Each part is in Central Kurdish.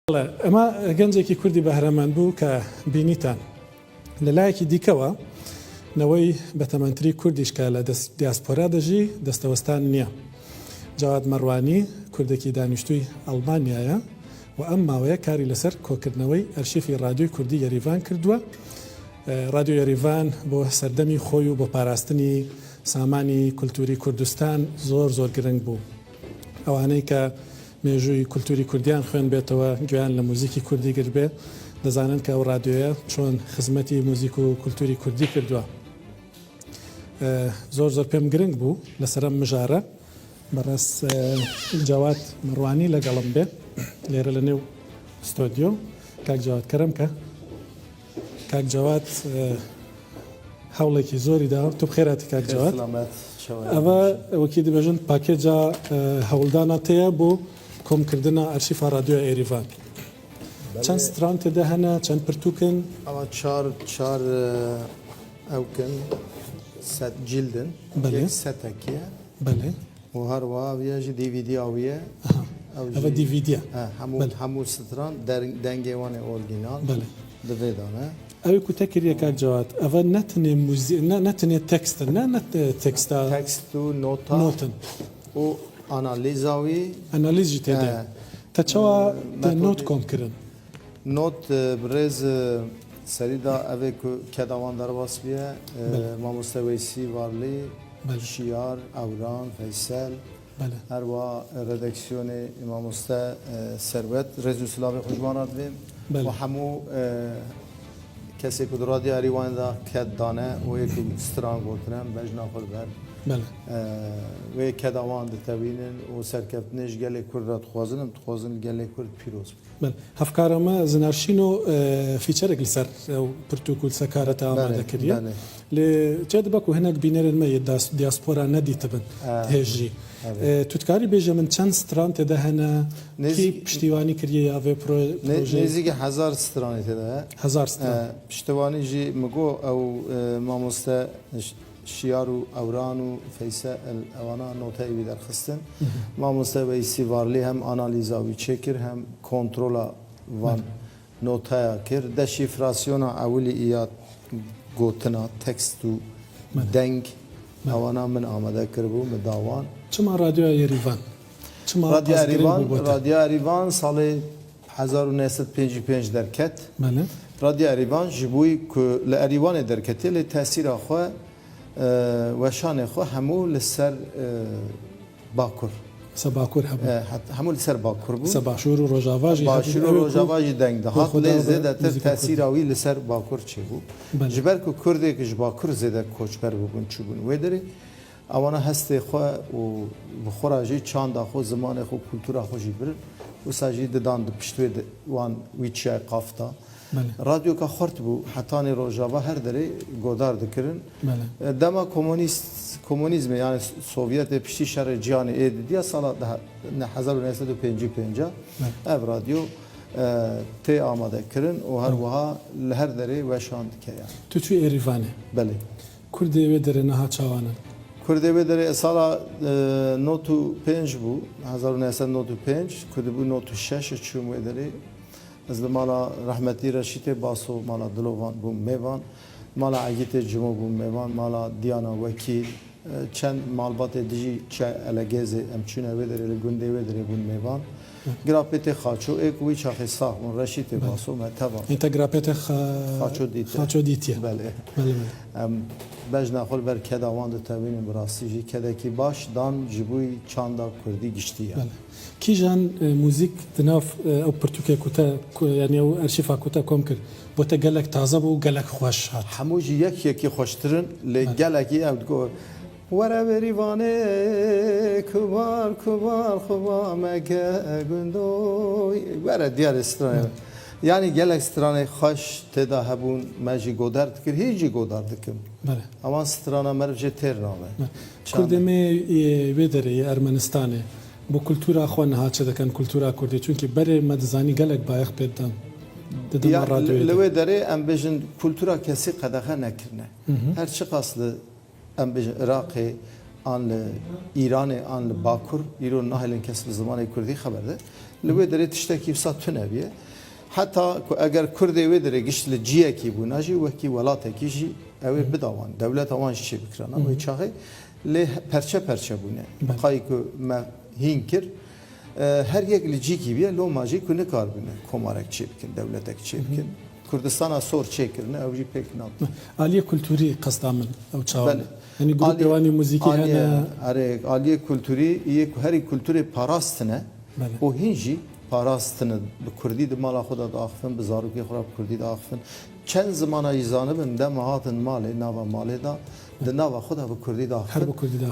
ئەمە گەنجێکی کوردی بەهرەمەند بوو کە بینیتان لەلایەکی دیکەوە نەوەی بەتەمەنتری کوردیش کە لە دیاسپۆرا دەژی دەستەوەستان نییە. جاواد مەڕوانی کوردێکی دانیشتووی ئەڵمانیایە و ئەم ماوەیە کاری لەسەر کۆکردنەوەی ئەرشیفی رادیۆی کوردی یەریڤان کردووە. رادیۆ یەریڤان بۆ سەردەمی خۆی و بۆ پاراستنی سامانی کولتوری کوردستان زۆر گرنگ بوو. ئەوانەی کە مێژووی کولتوری کوردیان خوێن بێتەوە گویان لە موزیکی کوردی گر بێ دەزانن کە ئەو رادیۆیە چۆن خزمەتی موزیک و کولتوری کوردی کردووە. زۆر پێم گرنگ بوو لەسەرم مژارە بەڕاست جاواد مەڕوانی لەگەڵم بێ لێرە لە نێو ستۆدیۆ. کاک جاواد کەرەم کە کاک جاواد هەوڵێکی زۆری دا. تو بخێراتی کاک جاواد. ئەوە وەکی دەبێژن پاکێجا هەوڵداناتەیە بۆ کۆمکردنە ئەرشیفا رادیۆ یەریڤان. چەند ستران تێدا هەنا چەند پرتووکن؟ ئەوە چار ئەوکن سەد جیلدن سەتەکیە و هەروە وێژی دیڤیدیاویە ئەوە دیڤیدیە هەموو ستران دەنگێوانێ ئۆرگینال دەبێدانە. ئەوی کوتە کردیە کاک جاواد ئەوە نەتنێ نەتنێت تەکستن تەکستا تەکست و نۆتن و ئانالیزاوی ئەنالیزی تێدا تەچەوە نۆت کۆمکردن نۆت برێز سەریدا ئەوێ کەداوان دەرباس بێ مامۆستا وەیسی وارلی شیار ئەوران فەیسەل هەروە ڕێدەکسیۆنی مامۆستا سەروەت ڕێز و سلاوی خوشبانات بێ و هەموو کەسێک و رادیۆ یەریڤاندا کەتدانە و یەک ستران گۆتنن بەژنا خۆربەر وێ کەداوان دەتەوینن و سەرکەوتنێش گەلێک کورد دخوازن گەلێک کورد پیرۆز هەفکارەمە زنارشین و فیچەرێک لەسەر پرتوکل سەکارەتە ئامادەکردیە لێ جێ دەبک و هەنێک بینەرن مە دیاسپۆرا نەدیتبن هێژی توتکاری بێژە من چەند ستران تێدا هەنا پشتیوانی کردیە یاێ نێزیگە هزار سترانی تێدا هزار پشتیوانیژی مگۆ ئەو مامۆستا شیار و ئەوران و فەیسە ئەوانە نۆتایوی دەرخستن مامۆستا وەیسی وارلی هەم ئانالیزاوی چێکرد هەم کۆنترۆلا وان نۆتایا کرد دەشیفراسیۆنا ئەولی ئیاد گۆتنا تەکست و دەنگ ئەوانە من ئامادە کرد بوو مداوان چما رادیۆ یەریڤان رادیۆ یەریڤان ساڵی 1955 دەرکەت رادیۆ یەریڤان ji بووی لە ئەریوانê دەرکەتێ لێ تەسیرا xwe weşanê xwe hemû li ser Bakur hemû li ser Bakur bû başûr û rojava jî deng dihat lê zêdetir tesîra wî li ser Bakur çêbû ji ber ku Kurdek ji Bakur zêde koçber bûbûn çûbûn wê derê ewana hestê xwe û bi xwe jî çanda xwe zimanê xwe kultûra xwe jî birin wisa jî didan di piştwê wan wî çiyayê qafta رادیۆکە خورد بوو حتانی ڕۆژاوا هەر دەرێ گۆدار دەکردن دەما کۆمۆنیزمە یانی سۆڤێتێ پشتی شەڕی جیانی ئێدیە ساڵە 1955 ئەv رادیۆ تێ ئامادەکردن و هەروەها لە هەر دەرێ وەشان دکەیە تو توی ئێریڤانێ بەێ کوردێوێ دەرێ نەها چاوانن کوردێوێ دەرێ ساڵە 95 بوو 1995 کوردبوو 96 چوم وێ دەرێ Ez li mala rehmetî Reşîtê Baso mala Dilovan bûm mêvan, mala Egîtê Cimo bûm mêvan, mala Diyana Wekîl, çend malbatê dijî çe elegezê em çûne wê derê li gundê wê derê bûn mêvan. Grapêtê Xaço êk wî çaxê sax bûn Reşîtê Baso me teva. Înte grapêtê Xaço dîtiye. Belê. Em bejna xwe ber kedawan ditewînin bi rastî jî kedekî baş dan ji bûî çanda Kurdî giştiye. کیژان موزیک دناف ئەو پرتوکێک ینی ئەو ئەرشیفا کوتە کۆم کرد بۆتە گەلێک تازە بوو گەلێک خۆش هات هەمووژی یەکێکی خۆشترن لێ گەلێکی ئەو گۆ وەرە بێریوانێ کوبار خوامەکە گوندۆی وەرە دیارە سترانێ یانی گەلێک سترانەی خۆش تێدا هەبوون مەژی گۆدار دکرد هیچی گۆدار دکم ئەوان سترانە مەرجێ تێر ناڵێ کوردێمێ وێ دەرێ ئەرمەنستانێ بۆ کولتورا خۆ نەهاچە دەکەن کولتورا کوردی چونکی بەرێ مەدەزانی گەلێک بایەخ پێدان لەوێ دەرێ ئەم بێژن کولتورا کەسی قەدەخە نەکردنە هەر چی قاس لە ئەم بێژن عێراقێ آن ایران آن باکور ایران نهایلن کس به زمان کردی خبر ده لوی داره تشتکی وسط تنبیه حتی اگر کرد وی داره گشت لجیه کی بوناجی و کی ولات کیجی اوی بدوان دولت آوان چی بکران اما چاهی له پرچه بونه قایی که ما هین کر هر یک لجی کی بیه لو ماجی کنه کار بونه کمارک چی بکن دولتک چی بکن کردستان سور چی کرنه اوجی پک نام عالیه کلتوری قصدا من او چاوان یعنی گروه دیوانی موزیکی هنه آره عالیه کلتوری یک هری کلتوری پاراستنه و هنجی پاراستنه به کردی دمالا خدا داخفن به زاروکی خدا به کردی داخفن چند زمانه یزانبن ده مهاتن ماله ناوا ماله دا ده ناوا خدا به کردی داخفن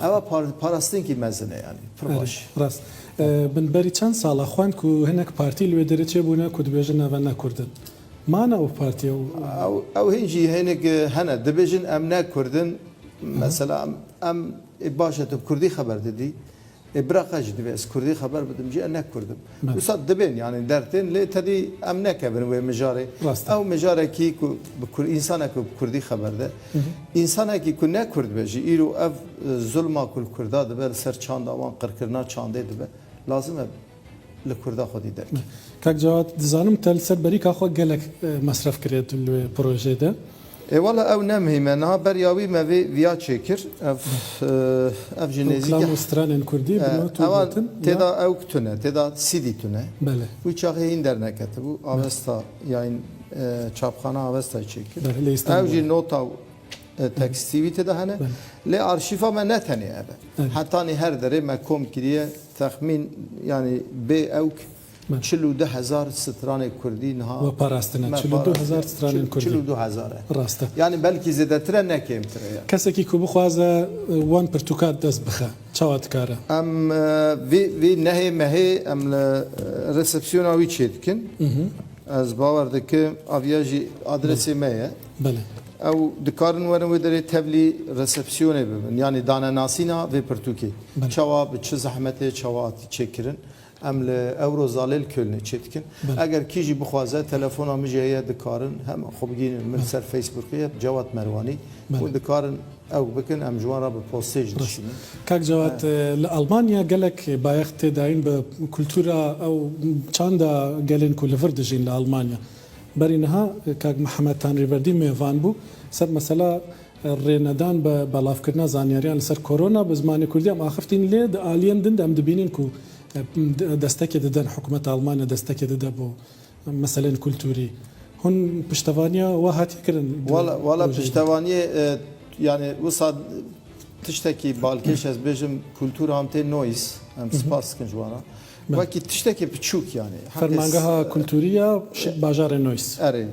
اما پاراستن کی مزنه یعنی پرواش راست من بری چند ساله خوان که هنک پارتی لوی داره چه بونه که دبیجن نوان نکردن ما نه او پارتی او هنجی هنک هنه دبیجن ام نکردن مثلا ام باشه تو کردی خبر دادی ابراقش دبی از کردی خبر بدم جی انا کردم وسط دبین یعنی درتن لی تدی ام نکبر و مجاره او مجاره کی کو بکر انسان کو کردی خبر ده انسان کی کو نکرد بجی ایرو اف ظلم کل کردا دبه سر چاند آوان قرکرنا چانده دبه لازمه لکردا خودی در کاک جواد دزانم تل سر بری که خود گلک مصرف کرد الپروژه ده والله او نمهمه نه بریاوی موی ویا چکر اف جنزی کلام استرالین کردی اوان تدا او کتونه تدا سیدی تونه بله و چاقه این در نکته بو آوستا یعنی چاپخانه آوستا چکر او جی نوتا تکستیوی تدا هنه لی آرشیفا ما نتنی اوه حتی نی هر داره ما کم کریه تخمین یعنی به اوک 42,000 ستران کردی نها و پاراستنه 42,000 ستران کردی 42,000 راسته یعنی بلکی زیاده تر نکیم تره کسی که کو بخوازه وان پرتوکات دست بخه چواد کاره ام وی نهی مهی ام رسپسیون آوی چید کن از باور دکه آویاجی آدرسی مهیه بله او دکارن ورن و داره تبلی رسپسیونه ببین یعنی دانه ناسینا و پرتوکی چوا به چه زحمته چوا چکرن ام اورو زالل کلنه چتکن اگر کیجی بخوازه تلفن آمیجه دکارن هم خوب گین من سر فیسبوکی جواد مروانی و دکارن او بکن ام جوان را به پوستیج داشتیم کاک جواد لألمانیا گلک بایخت داین به کلتورا او چند گلین کل وردجین لألمانیا برینها کاک محمد تانریوردی میوان بو سب مثلا ریندان به بلاف کردن زانیاریان سر کرونا به زمان کردی ام آخفتین لید آلین دند ام دبینین کو دستك ددن حكومة ألمانيا دستك ددا بو مثلا كولتوري هون بشتوانيا واحد يكرن ولا بشتوانيا يعني وصل تشتكي بالكيش از بيجم كولتورا همتي نويس ام سباس كنجوانا وكي تشتكي بتشوك يعني فرمانجها كولتوريا باجار نويس اري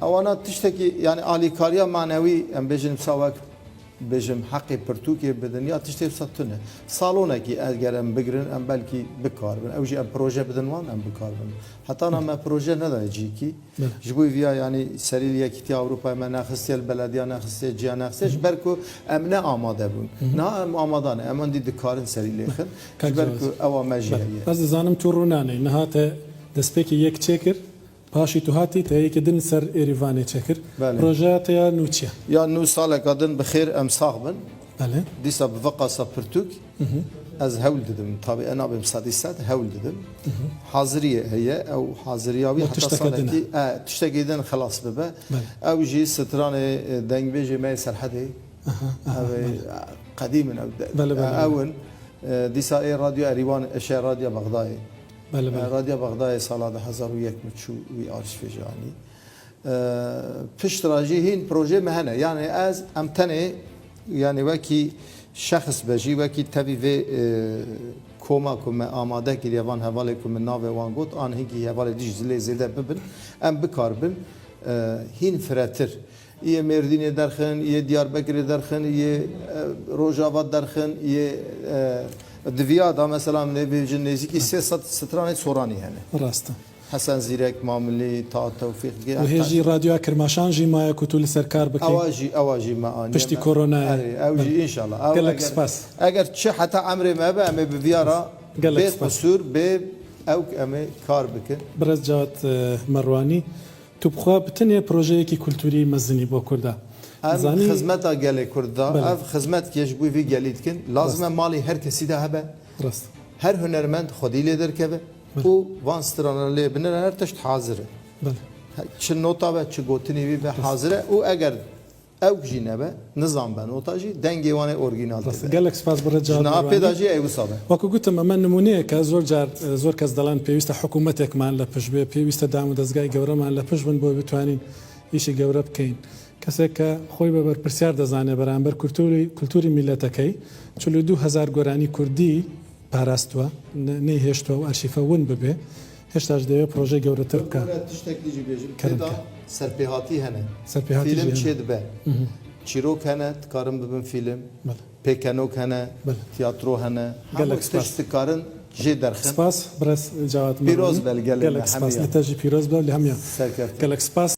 اوانا تشتكي يعني اليكاريا معنوي ام بيجم سواك بجم حقی پرتوکی بدنیا تشتیف ستونه سالونه کی اگر ام بگرن ام بلکی بکار بن اوجی ام پروژه بدنوان ام بکار بن حتی ما پروژه نداره جی کی جبوی ویا یعنی سریلیه کی اروپا ما نخستی البلدیا نخستی جیا نخستش برکو ام نه آماده بون نه ام آمادانه ام اندی دکارن سریلیه خن برکو او ماجیه از زانم تو رونانه نهات دسپیک یک چکر پاشی تو هاتی تا یک دن سر ایروانی چکر پروژه یا نوچیا یا نو سال قدن بخیر ام صاحبن بله دیسا بفقا سپرتوک از هول ددم طبعا انا بمسادسات هول ددم حاضريه هي او حاضرياوي حتى صارتي تشتغيدن خلاص ببا او جي ستران دنگ بيجي ما سرحدي قديما اون دیسا ای رادیو اریوان اشار رادیو بغداد رادیو بغداد سال 2001 متشو وی آرشیف جانی پشت راجی هین پروژه مهنه یعنی از امتنه یعنی وکی شخص بجی وکی تبی کما کم آماده کی لیوان حواله کم ناو وان گوت آن هنگی حواله دیجیتال زیاده ببن ام بکاربن هین فراتر یه مردین درخن یه دیاربکر درخن یه روجاوا درخن یه دویادا مثلا نبیجن نزدیکی 300 ستران سورانی هنه راسته حسن زیرک معاملی تا توفیق و هیچی رادیو کرماشان جی ما کتول سرکار بکی اواجی ما آنی پشتی کرونا اوجی انشالله گلک سپاس اگر چه حتی عمر ما به امی بویارا به قصور به او امی کار بکن برز جواد مروانی تو بخواه بتنیه پروژه کی کلتوری مزنی با کرده ام خدمت گلی کرده اف خدمت کیش بوی وی گلید کن لازم مالی هر کسی ده هبه راست هر هنرمند خودی لیدر که و وان ستران لی بنر هر تشت حاضره بله چه نوتا به چه گوتنی بی به حاضره او اگر او جی نبه نظام به نوتا جی دنگی وانه اورگینال ڕاستە گەلێک سپاس بۆ ڕێجا جناب پیداجی ای وسابه وەکو گوتم ئەمە نمونەیەکە زۆر کەس دەڵێن پێویستە حکوومەتێکمان لە پشت بێ پێویستە دام و دەستگای گەورەمان لە پشت بن بۆ بتوانین ئیشی گەورە بکەین کەسێک کە خۆی بە بەرپرسیار دەزانێت بەرامبەر کولتوری میلەتەکەی 42,000 گۆرانی کوردی پاراستووە نەیهێشتووە و ئەرشیفە ون ببێ هێشتاش دەوێت پرۆژەی گەورەتر بکە تشتێکی جی بێژم پێدا سەرپێهاتی هەنە سەرپێهاتی فیلم چێ دبێ چیرۆک هەنە دکارن ببن فیلم پێکەنۆک هەنە تیاترۆ هەنە گەلێک تشت دکارن جێ دەرخن سپاس برەس جاوات پیرۆز بەل گەلێک سپاس لە تەژی پیرۆز بە لە هەمیان سەرکەفت گەلێک سپاس